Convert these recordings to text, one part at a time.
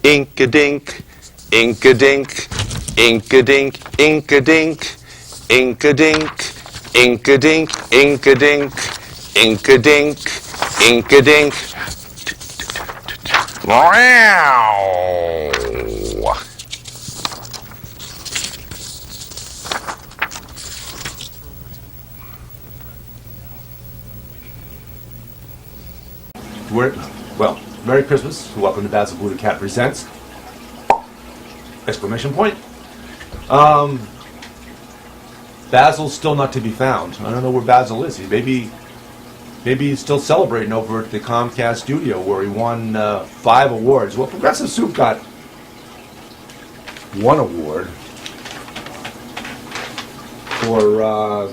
Ink-a-dink, ink-a-dink, ink-a-dink, ink-a-dink, ink-a-dink, ink-a-dink, ink-a-dink, ink-a-dink, ink-a-dink. Wow! Well, Merry Christmas. Welcome to Basil BuddhaCat Presents! Exclamation point. Basil's still not to be found. I don't know where Basil is. Maybe he's still celebrating over at the Comcast studio where he won 5 awards. Well, Progressive Soup got 1 award for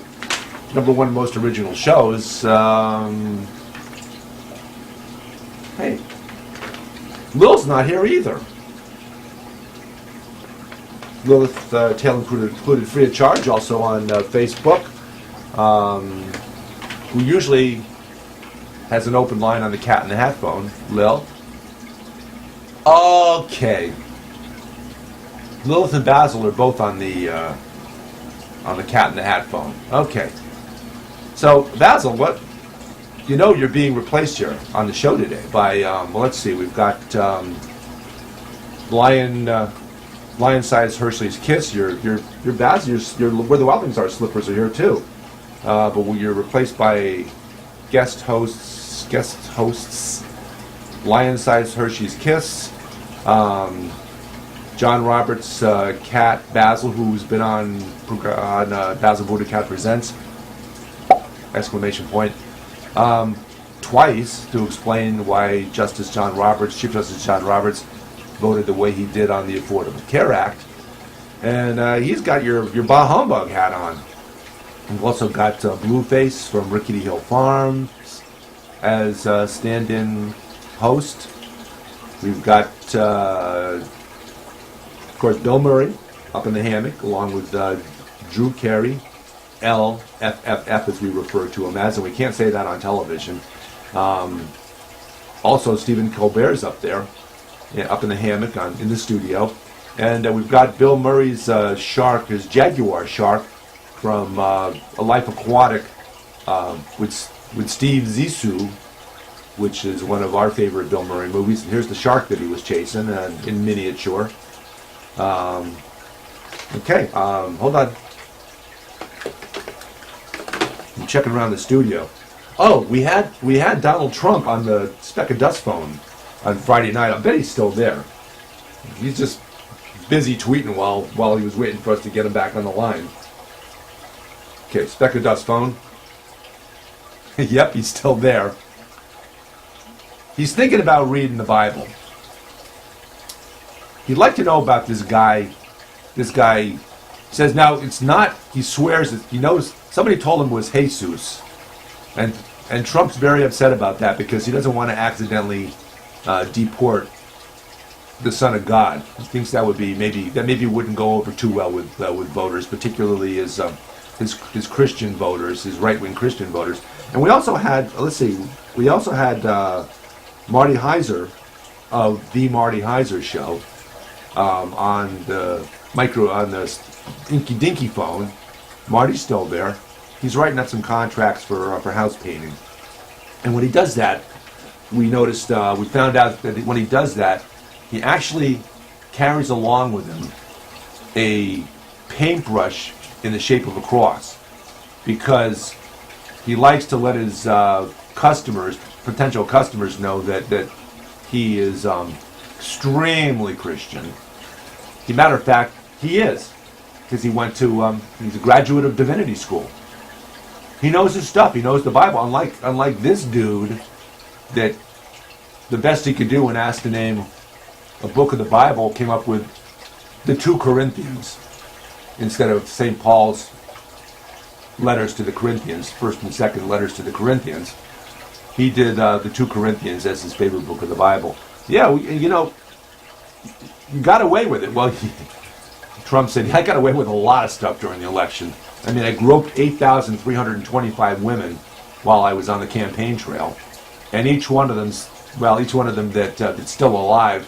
#1 most original shows. Hey, Lil's not here either. Lilith, TailIncluded Free of Charge, also on Facebook, who usually has an open line on the Cat in the Hat phone. Lil? Okay. Lilith and Basil are both on the Cat in the Hat phone. Okay. So, Basil, what? You know you're being replaced here on the show today by, well, let's see, we've got lion-sized Hershey's Kiss. Your Basil, your Where the Wild Things Are slippers are here too, but you're replaced by guest hosts, lion-sized Hershey's Kiss, John Roberts' cat Basil, who's been on Basil BuddhaCat Presents! Exclamation point. Twice to explain why Chief Justice John Roberts voted the way he did on the Affordable Care Act. And he's got your Bah Humbug hat on. We've also got Blueface from Rickety Hill Farms as stand-in host. We've got, of course, Bill Murray up in the hammock, along with Drew Carey, LFFF as we refer to him as, and we can't say that on television. Also, Stephen Colbert's up there, up in the hammock in the studio. And we've got Bill Murray's shark, his jaguar shark, from A Life Aquatic with Steve Zissou, which is one of our favorite Bill Murray movies. And here's the shark that he was chasing in miniature. Okay, hold on. I'm checking around the studio. Oh, we had Donald Trump on the Speck of Dust phone on Friday night. I bet he's still there. He's just busy tweeting while he was waiting for us to get him back on the line. Okay, Speck of Dust phone. Yep, he's still there. He's thinking about reading the Bible. He'd like to know about this guy. This guy says now it's not. He swears that he knows. Somebody told him it was Jesus, and Trump's very upset about that because he doesn't want to accidentally deport the Son of God. He thinks that would be maybe wouldn't go over too well with voters, particularly his Christian voters, his right-wing Christian voters. And we also had Marty Heiser of the Marty Heiser Show on the Inky Dinky phone. Marty's still there. He's writing up some contracts for house painting. And when he does that, we found out that when he does that, he actually carries along with him a paintbrush in the shape of a cross, because he likes to let his potential customers know that he is extremely Christian. As a matter of fact, he is, because he went to he's a graduate of divinity school. He knows his stuff. He knows the Bible. Unlike this dude, that the best he could do when asked to name a book of the Bible came up with the 2 Corinthians instead of St. Paul's letters to the Corinthians, 1st and 2nd letters to the Corinthians. He did the 2 Corinthians as his favorite book of the Bible. Yeah, you got away with it. Well, Trump said, I got away with a lot of stuff during the election. I mean, I groped 8,325 women while I was on the campaign trail. And each one of them that's still alive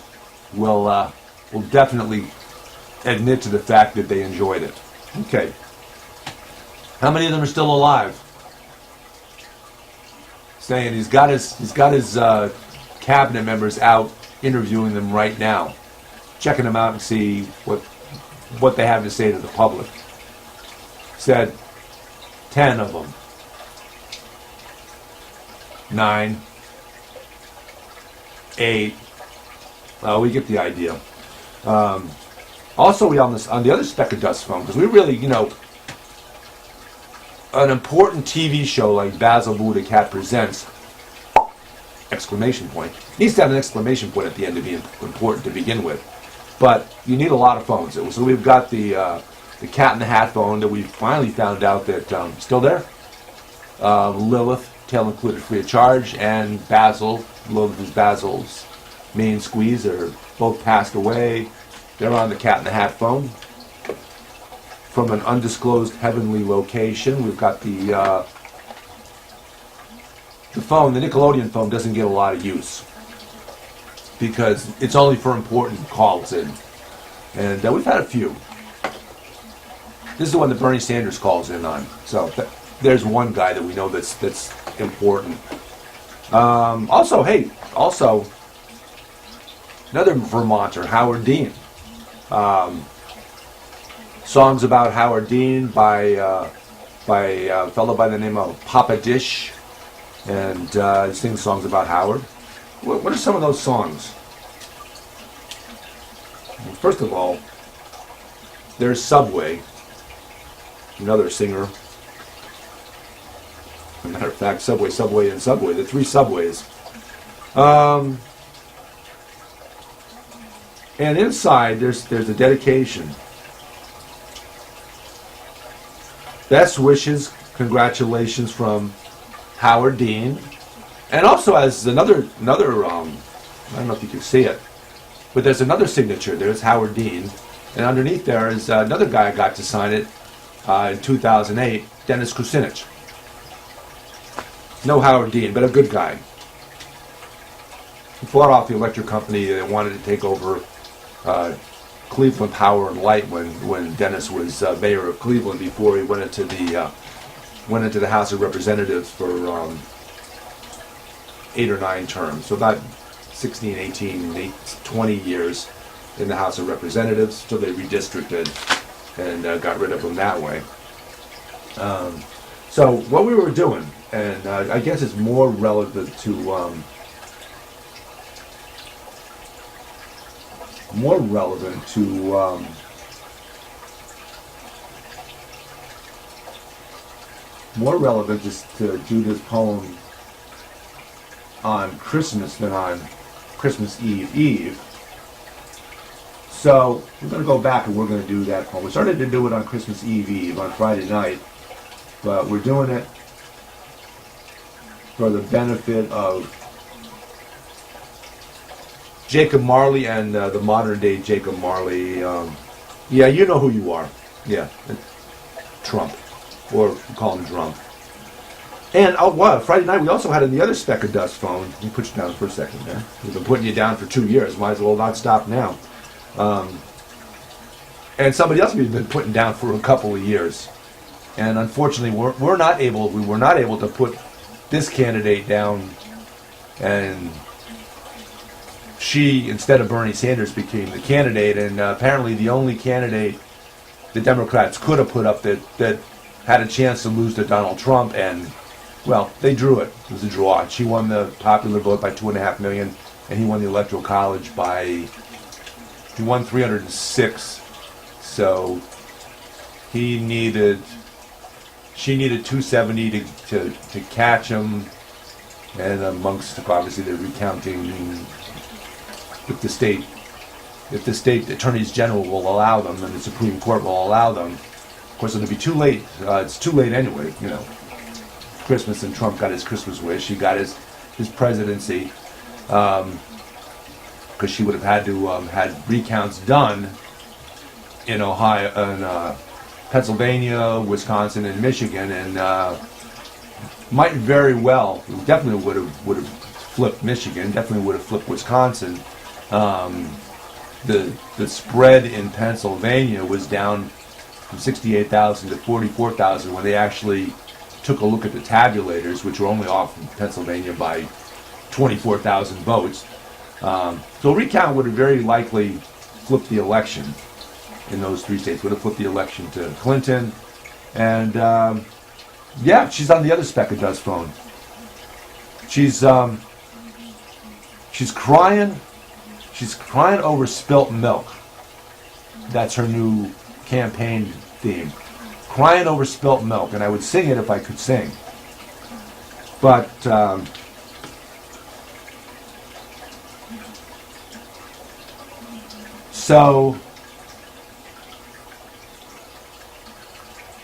will definitely admit to the fact that they enjoyed it. Okay. How many of them are still alive? Saying he's got his cabinet members out interviewing them right now, checking them out and see what they have to say to the public. Said 10 of them. 9. 8. Well, we get the idea. Also, we on the other speck of dust phone, because we really, an important TV show like Basil BuddhaCat presents, exclamation point, needs to have an exclamation point at the end to be important to begin with. But you need a lot of phones. So we've got the Cat in the Hat phone that we finally found out that still there. Lilith, tail included free of charge, and Basil, Lilith is Basil's main squeeze, are both passed away. They're on the Cat in the Hat phone. From an undisclosed heavenly location, we've got the phone. The Nickelodeon phone doesn't get a lot of use because it's only for important calls in, and we've had a few. This is the one that Bernie Sanders calls in on. So there's one guy that we know that's important. Also, another Vermonter, Howard Dean. Songs about Howard Dean by a fellow by the name of Papa Dish, and sings songs about Howard. What are some of those songs? Well, first of all, there's Subway, another singer. As a matter of fact, Subway, and Subway, the 3 Subways. And inside, there's a dedication. Best wishes, congratulations from Howard Dean, and also as another I don't know if you can see it, but there's another signature. There's Howard Dean, and underneath there is another guy I got to sign it in 2008, Dennis Kucinich. No Howard Dean, but a good guy. He fought off the electric company that wanted to take over Cleveland Power and Light when Dennis was mayor of Cleveland before he went into the House of Representatives for 8 or 9 terms. So about 16, 18, 20 years in the House of Representatives. So they redistricted and got rid of him that way. So what we were doing, and I guess it's more relevant to is to do this poem on Christmas than on Christmas Eve. So we're going to go back and we're going to do that poem. We started to do it on Christmas Eve on Friday night, but we're doing it for the benefit of Jacob Marley and the modern day Jacob Marley. Yeah, you know who you are. Yeah, Trump, or we call him Trump. And Friday night we also had in the other speck of dust phone. Let me put you down for a second there. We've been putting you down for 2 years. Might as well not stop now. And somebody else we've been putting down for a couple of years. And unfortunately, we were not able to put this candidate down, and she, instead of Bernie Sanders, became the candidate, and apparently the only candidate the Democrats could have put up that had a chance to lose to Donald Trump, and, well, they drew it. It was a draw. She won the popular vote by 2.5 million, and he won the Electoral College he won 306, so she needed 270 to catch him, and amongst, obviously, the recounting, if the state attorneys general will allow them and the Supreme Court will allow them. Of course, it'll be too late. It's too late anyway. Christmas, and Trump got his Christmas wish. He got his presidency because she would have had to had recounts done in Ohio, in Pennsylvania, Wisconsin, and Michigan, and might very well, definitely would have flipped Michigan. Definitely would have flipped Wisconsin. the spread in Pennsylvania was down from 68,000 to 44,000 when they actually took a look at the tabulators, which were only off in Pennsylvania by 24,000 votes. So a recount would have very likely flipped the election in those three states, would have flipped the election to Clinton. And yeah, she's on the other speck of dust phone. She's crying. She's crying over spilt milk. That's her new campaign theme. Crying over spilt milk. And I would sing it if I could sing. But so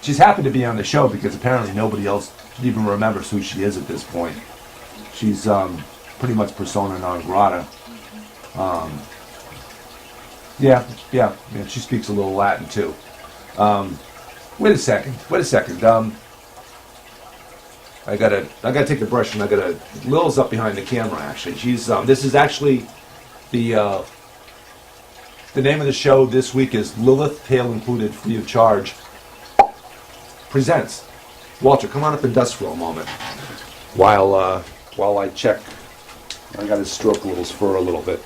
she's happy to be on the show because apparently nobody else even remembers who she is at this point. She's pretty much persona non grata. Yeah, she speaks a little Latin too. Wait a second. I gotta take the brush and Lil's up behind the camera actually. She's this is actually the name of the show this week is Lilith, Tail Included, Free of Charge presents. Walter, come on up and dust for a moment. While I check, I gotta stroke a little fur a little bit.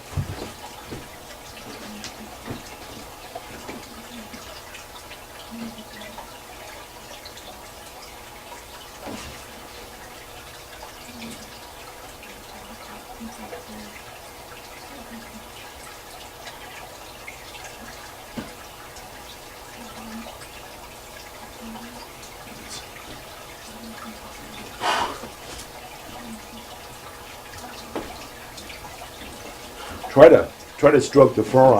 Try to stroke the fur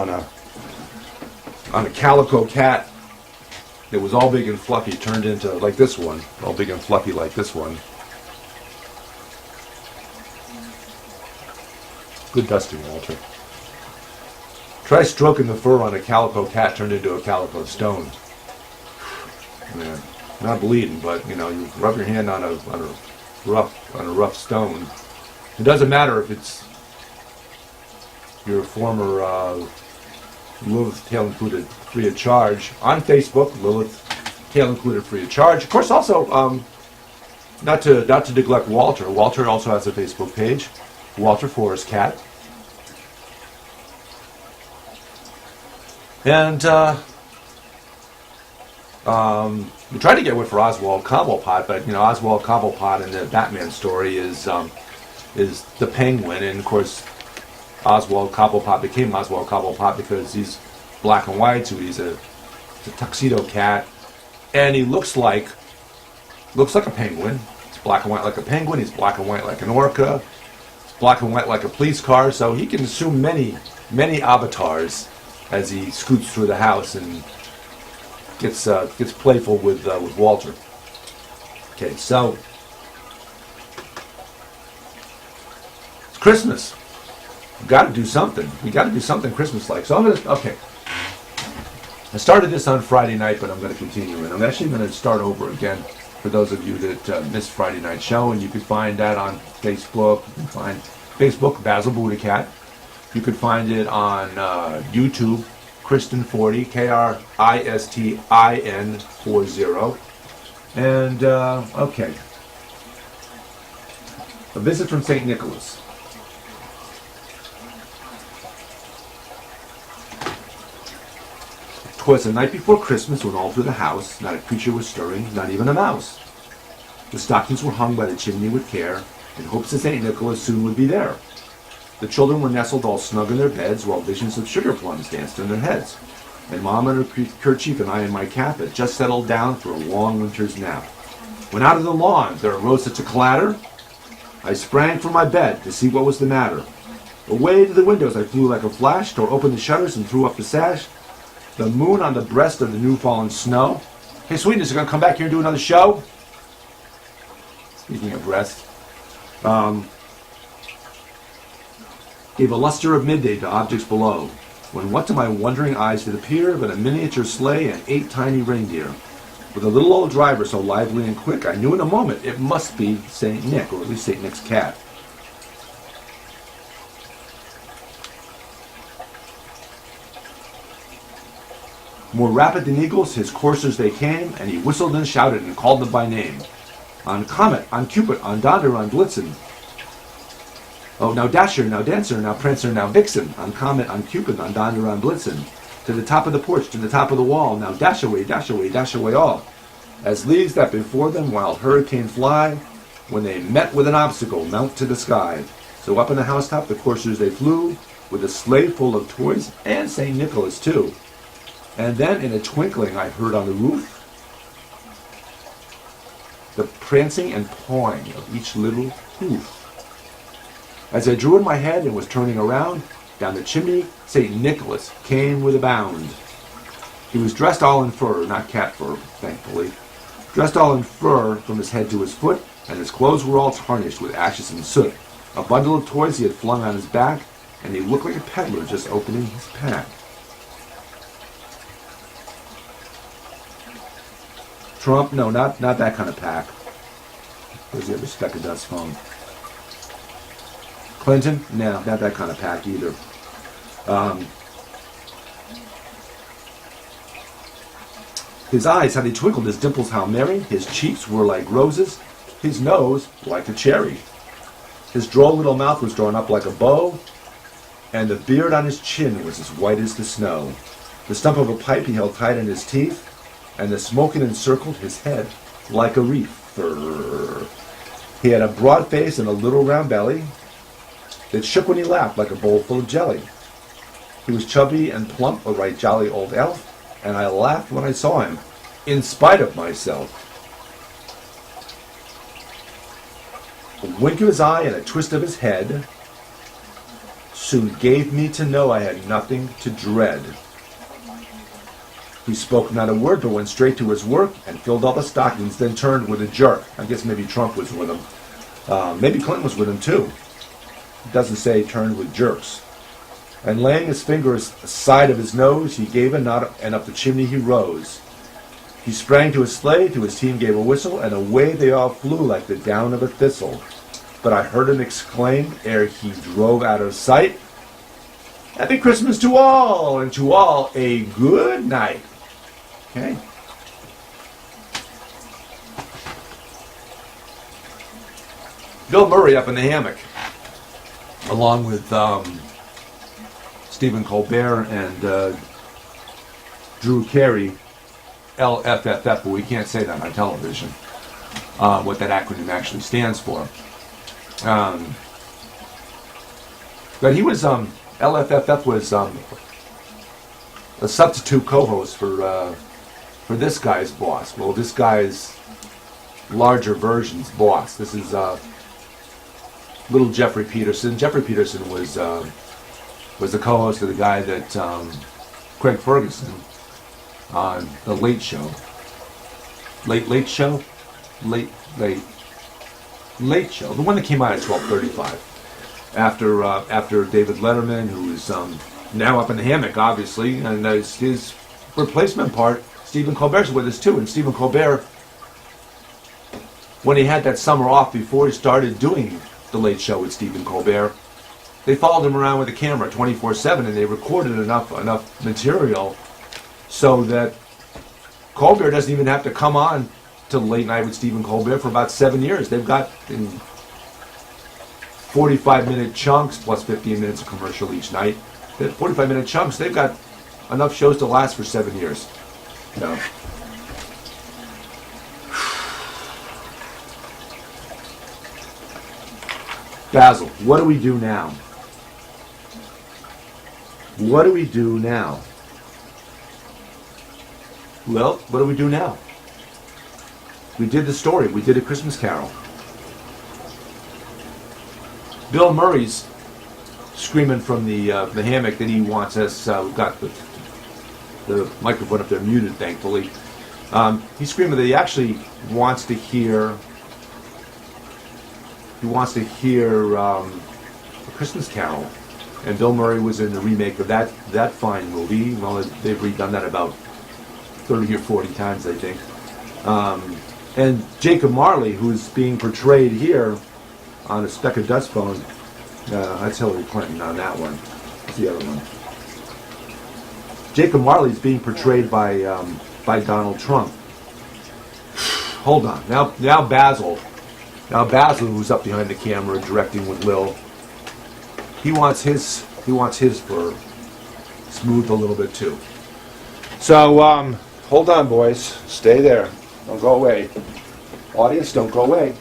on a calico cat that was all big and fluffy, turned into like this one, all big and fluffy like this one. Good dusting, Walter. Try stroking the fur on a calico cat turned into a calico stone. Man, not bleeding, but you rub your hand on a rough stone. It doesn't matter if it's your former Lilith, Tail Included, Free of Charge on Facebook. Lilith, Tail Included, Free of Charge. Of course, also not to neglect Walter. Walter also has a Facebook page, Walter Forest Cat, and we tried to get one for Oswald Cobblepot, but Oswald Cobblepot in the Batman story is the Penguin, and of course Oswald Cobblepot became Oswald Cobblepot because he's black and white, so he's a tuxedo cat, and he looks like a penguin. He's black and white like a penguin. He's black and white like an orca. He's black and white like a police car. So he can assume many avatars as he scoots through the house and gets playful with Walter. Okay, so it's Christmas. We got to do something. We got to do something Christmas-like. So I started this on Friday night, but I'm going to continue it. I'm actually going to start over again for those of you that missed Friday night show, and you can find that on Facebook. You can find Facebook Basil BuddhaCat. You could find it on YouTube, Kristen40, Kristin40, and okay, a visit from St. Nicholas. Twas the night before Christmas when all through the house not a creature was stirring, not even a mouse. The stockings were hung by the chimney with care, in hopes that St. Nicholas soon would be there. The children were nestled all snug in their beds, while visions of sugar plums danced in their heads. And Mom in her kerchief and I in my cap had just settled down for a long winter's nap. When out of the lawn there arose such a clatter, I sprang from my bed to see what was the matter. Away to the windows I flew like a flash, tore open the shutters and threw up the sash. The moon on the breast of the new-fallen snow. Hey, sweetness, you gonna come back here and do another show? Speaking of breast, gave a luster of midday to objects below, when what to my wondering eyes did appear but a miniature sleigh and 8 tiny reindeer. With a little old driver so lively and quick, I knew in a moment it must be St. Nick, or at least St. Nick's cat. More rapid than eagles, his coursers they came, and he whistled and shouted and called them by name. On Comet, on Cupid, on Donder, on Blitzen. Oh, now Dasher, now Dancer, now Prancer, now Vixen. On Comet, on Cupid, on Donder, on Blitzen. To the top of the porch, to the top of the wall. Now dash away all. As leaves that before them wild hurricanes fly, when they met with an obstacle, mount to the sky. So up in the housetop the coursers they flew, with a sleigh full of toys, and St. Nicholas too. And then in a twinkling I heard on the roof the prancing and pawing of each little hoof. As I drew in my head and was turning around, down the chimney St. Nicholas came with a bound. He was dressed all in fur, not cat fur, thankfully. Dressed all in fur from his head to his foot, and his clothes were all tarnished with ashes and soot. A bundle of toys he had flung on his back, and he looked like a peddler just opening his pack. Trump? No, not that kind of pack. Where's the other speck of dust phone? Clinton? No, not that kind of pack either. His eyes, how they twinkled, his dimples how merry, his cheeks were like roses, his nose like a cherry. His droll little mouth was drawn up like a bow, and the beard on his chin was as white as the snow. The stump of a pipe he held tight in his teeth, and the smoke it encircled his head like a wreath. He had a broad face and a little round belly that shook when he laughed like a bowl full of jelly. He was chubby and plump, a right jolly old elf, and I laughed when I saw him, in spite of myself. A wink of his eye and a twist of his head soon gave me to know I had nothing to dread. He spoke not a word, but went straight to his work and filled all the stockings, then turned with a jerk. I guess maybe Trump was with him. Maybe Clinton was with him too. It doesn't say turned with jerks. And laying his fingers aside of his nose, he gave a nod, and up the chimney he rose. He sprang to his sleigh, to his team gave a whistle, and away they all flew like the down of a thistle. But I heard him exclaim, ere he drove out of sight, "Happy Christmas to all, and to all a good night." Okay. Bill Murray up in the hammock, along with Stephen Colbert and Drew Carey, LFFF, but we can't say that on television, what that acronym actually stands for. But he was, LFFF was a substitute co-host for this guy's boss. Well, this guy's larger version's boss. This is little Geoffrey Peterson. Geoffrey Peterson was the co-host of the guy that Craig Ferguson on the Late Show. Late Show? Late Show. The one that came out at 12:35. After David Letterman, who is now up in the hammock, obviously, and his replacement part, Stephen Colbert's with us too. And Stephen Colbert, when he had that summer off before he started doing the Late Show with Stephen Colbert, they followed him around with a camera 24/7, and they recorded enough material so that Colbert doesn't even have to come on to Late Night with Stephen Colbert for about 7 years. They've got in 45-minute chunks plus 15 minutes of commercial each night. The 45-minute chunks, they've got enough shows to last for 7 years. No. Basil, what do we do now? What do we do now? Well, what do we do now? We did the story. We did A Christmas Carol. Bill Murray's screaming from the hammock that he wants us. We've got the microphone up there muted, thankfully. He's screaming that he actually wants to hear. He wants to hear A Christmas Carol, and Bill Murray was in the remake of that fine movie. Well, they've redone that about 30 or 40 times, I think. And Jacob Marley, who's being portrayed here on A Speck of Dust Phone, that's Hillary Clinton on that one. What's the other one? Jacob Marley is being portrayed by Donald Trump. Hold on. Now Basil, who's up behind the camera directing with Lil, he wants his fur smoothed a little bit too. So hold on, boys. Stay there. Don't go away. Audience, don't go away.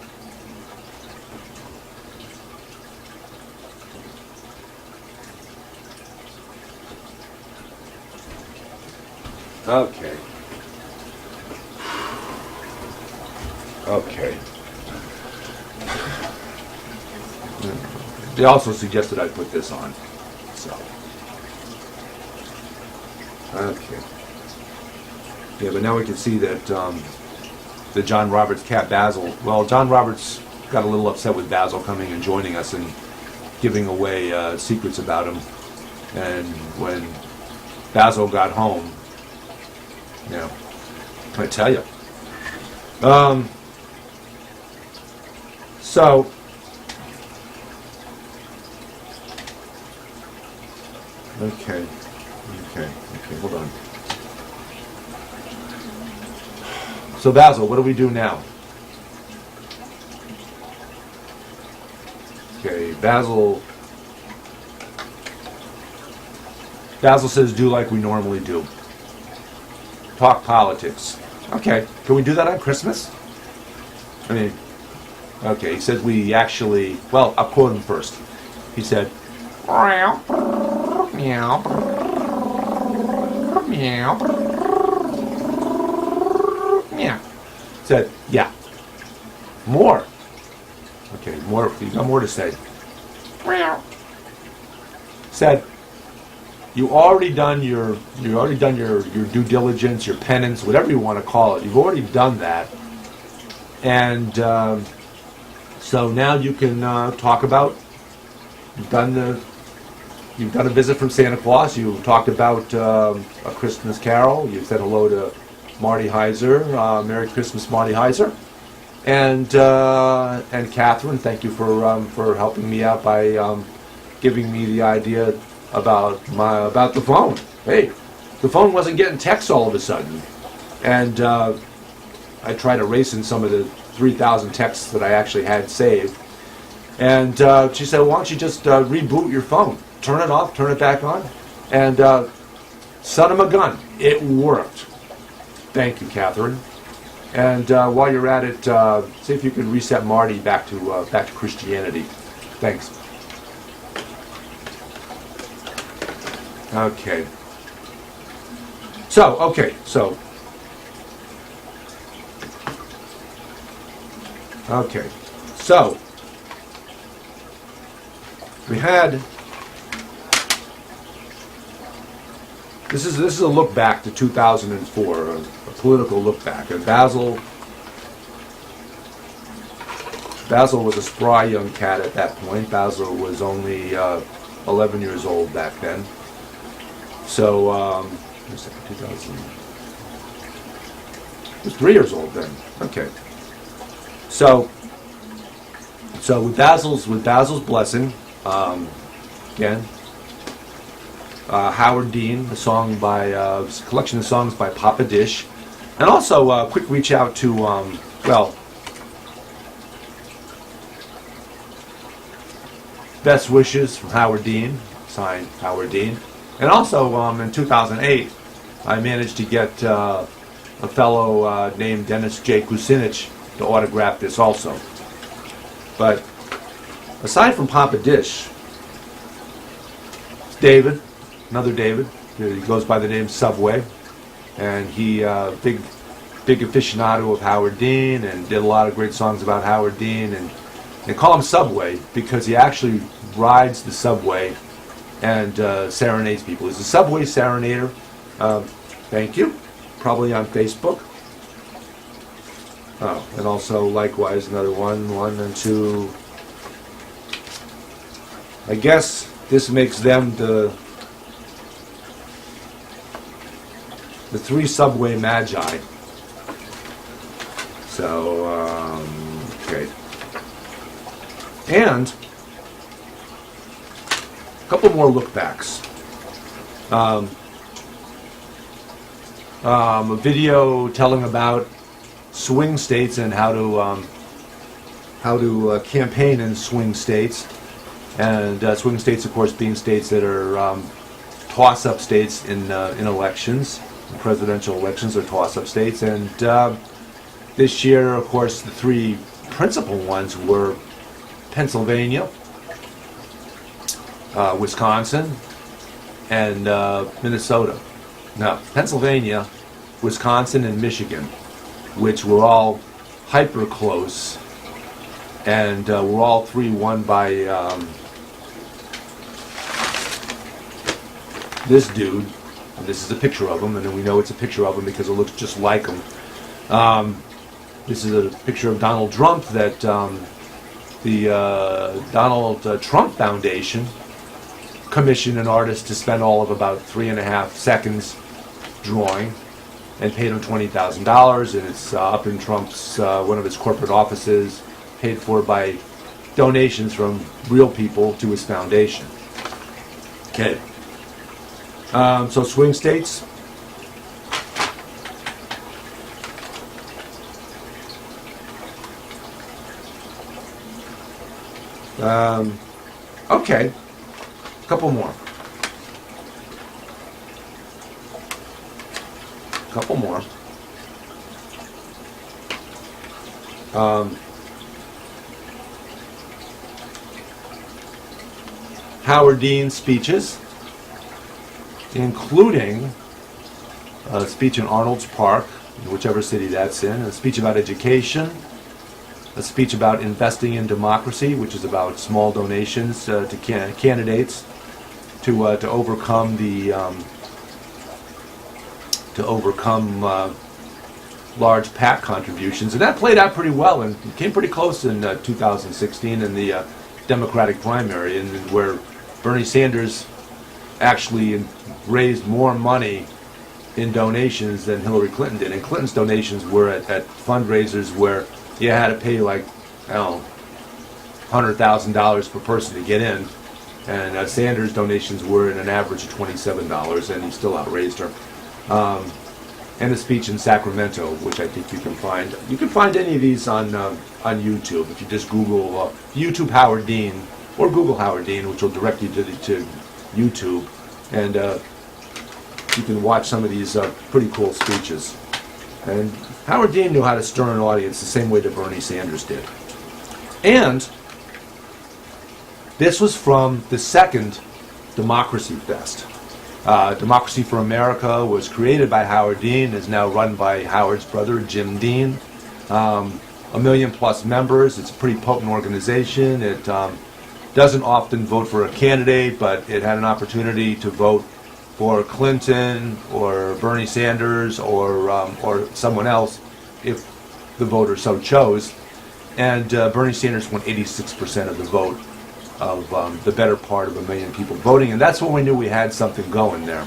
Okay. Okay. They also suggested I put this on. So. Okay. Yeah, but now we can see that the John Roberts cat Basil. Well, John Roberts got a little upset with Basil coming and joining us and giving away secrets about him. And when Basil got home, you know, I tell you. So. Okay, hold on. So Basil, what do we do now? Okay, Basil says do like we normally do. Talk politics. Okay, can we do that on Christmas? I mean, okay, he says we actually, well, I'll quote him first. He said, meow, meow, meow. Said, yeah. More. Okay, more. You got more to say. Meow. Said, you already done your due diligence, your penance, whatever you want to call it. You've already done that, and so now you can talk about. You've done a visit from Santa Claus. You talked about A Christmas Carol. You said hello to Marty Heiser. Merry Christmas, Marty Heiser. And Catherine, thank you for helping me out by giving me the idea about the phone. Hey, the phone wasn't getting texts all of a sudden, and I tried erasing some of the 3,000 texts that I actually had saved. And she said, "Why don't you just reboot your phone? Turn it off, turn it back on, and son of a gun, it worked." Thank you, Catherine. And while you're at it, see if you can reset Marty back to Christianity. Thanks. Okay. So we had. This is a look back to 2004, a political look back. And Basil was a spry young cat at that point. Basil was only 11 years old back then. So, 2000. He was 3 years old then. Okay. So with Basil's blessing, again. Howard Dean, a song by a collection of songs by Papa Dish, and also a quick reach out to best wishes from Howard Dean, signed Howard Dean, and also in 2008 I managed to get a fellow named Dennis J. Kucinich to autograph this also. But aside from Papa Dish, David. Another David. He goes by the name Subway, and he big aficionado of Howard Dean, and did a lot of great songs about Howard Dean. And they call him Subway because he actually rides the subway and serenades people. He's a subway serenader. Thank you. Probably on Facebook. Oh, and also likewise another one and two. I guess this makes them the three Subway Magi. So, okay. And a couple more look backs. a video telling about swing states and how to campaign in swing states. And swing states, of course, being states that are toss-up states in elections. Presidential elections are toss-up states. And this year, of course, the three principal ones were Pennsylvania, Wisconsin, and Minnesota. Now, Pennsylvania, Wisconsin, and Michigan, which were all hyper close, and were all three won by this dude. And this is a picture of him, and then we know it's a picture of him because it looks just like him. This is a picture of Donald Trump that the Donald Trump Foundation commissioned an artist to spend all of about 3.5 seconds drawing, and paid him $20,000, and it's up in Trump's one of his corporate offices, paid for by donations from real people to his foundation. Okay. So swing states. Okay. Couple more. Howard Dean's speeches, including a speech in Arnold's Park, in whichever city that's in, a speech about education, a speech about investing in democracy, which is about small donations to candidates to overcome large PAC contributions, and that played out pretty well and came pretty close in 2016 in the Democratic primary, and where Bernie Sanders actually raised more money in donations than Hillary Clinton did. And Clinton's donations were at fundraisers where you had to pay like, I don't know, $100,000 per person to get in, and Sanders' donations were at an average of $27, and he still outraised her. And a speech in Sacramento, which I think you can find. You can find any of these on YouTube if you just Google YouTube Howard Dean or Google Howard Dean, which will direct you to YouTube, and you can watch some of these pretty cool speeches. And Howard Dean knew how to stir an audience the same way that Bernie Sanders did. And this was from the second Democracy Fest. Democracy for America was created by Howard Dean, is now run by Howard's brother, Jim Dean. 1 million plus members. It's a pretty potent organization. It doesn't often vote for a candidate, but it had an opportunity to vote for Clinton or Bernie Sanders or someone else if the voter so chose. And Bernie Sanders won 86% of the vote of the better part of 1 million people voting, and that's when we knew we had something going there.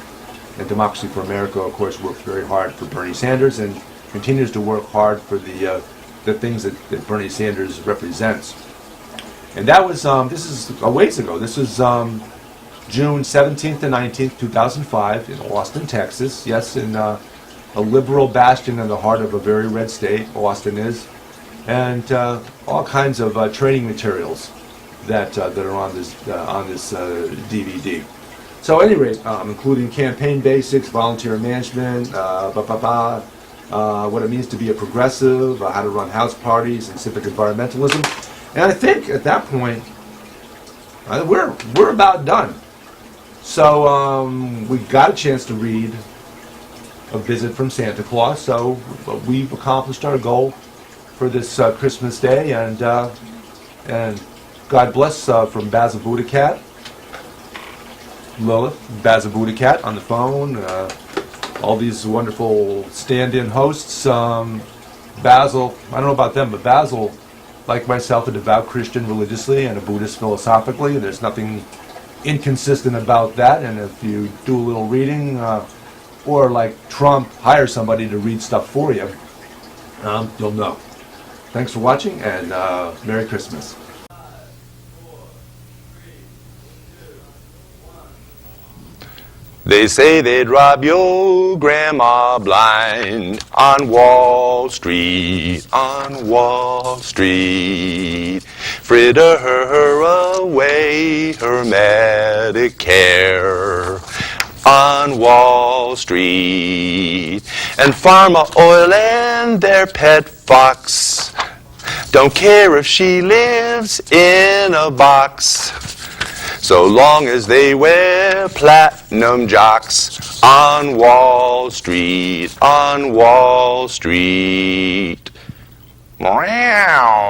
And Democracy for America, of course, worked very hard for Bernie Sanders and continues to work hard for the things that Bernie Sanders represents. And that was, this is a ways ago. This was June 17th and 19th, 2005 in Austin, Texas. Yes, in a liberal bastion in the heart of a very red state, Austin is. And all kinds of training materials that are on this DVD. So at any rate, including campaign basics, volunteer management, what it means to be a progressive, how to run house parties, and civic environmentalism. And I think at that point, we're about done. So we got a chance to read A Visit from Santa Claus. So we've accomplished our goal for this Christmas Day, and God bless from Basil BuddhaCat, Lilith, Basil BuddhaCat on the phone, all these wonderful stand-in hosts. Basil, I don't know about them, but Basil, like myself, a devout Christian religiously and a Buddhist philosophically, and there's nothing inconsistent about that. And if you do a little reading, or like Trump, hire somebody to read stuff for you, you'll know. Thanks for watching, and Merry Christmas. They say they'd rob your grandma blind on Wall Street, on Wall Street. Fritter her away, her Medicare on Wall Street. And Pharma Oil and their pet fox don't care if she lives in a box, so long as they wear platinum jocks on Wall Street, on Wall Street. Meow.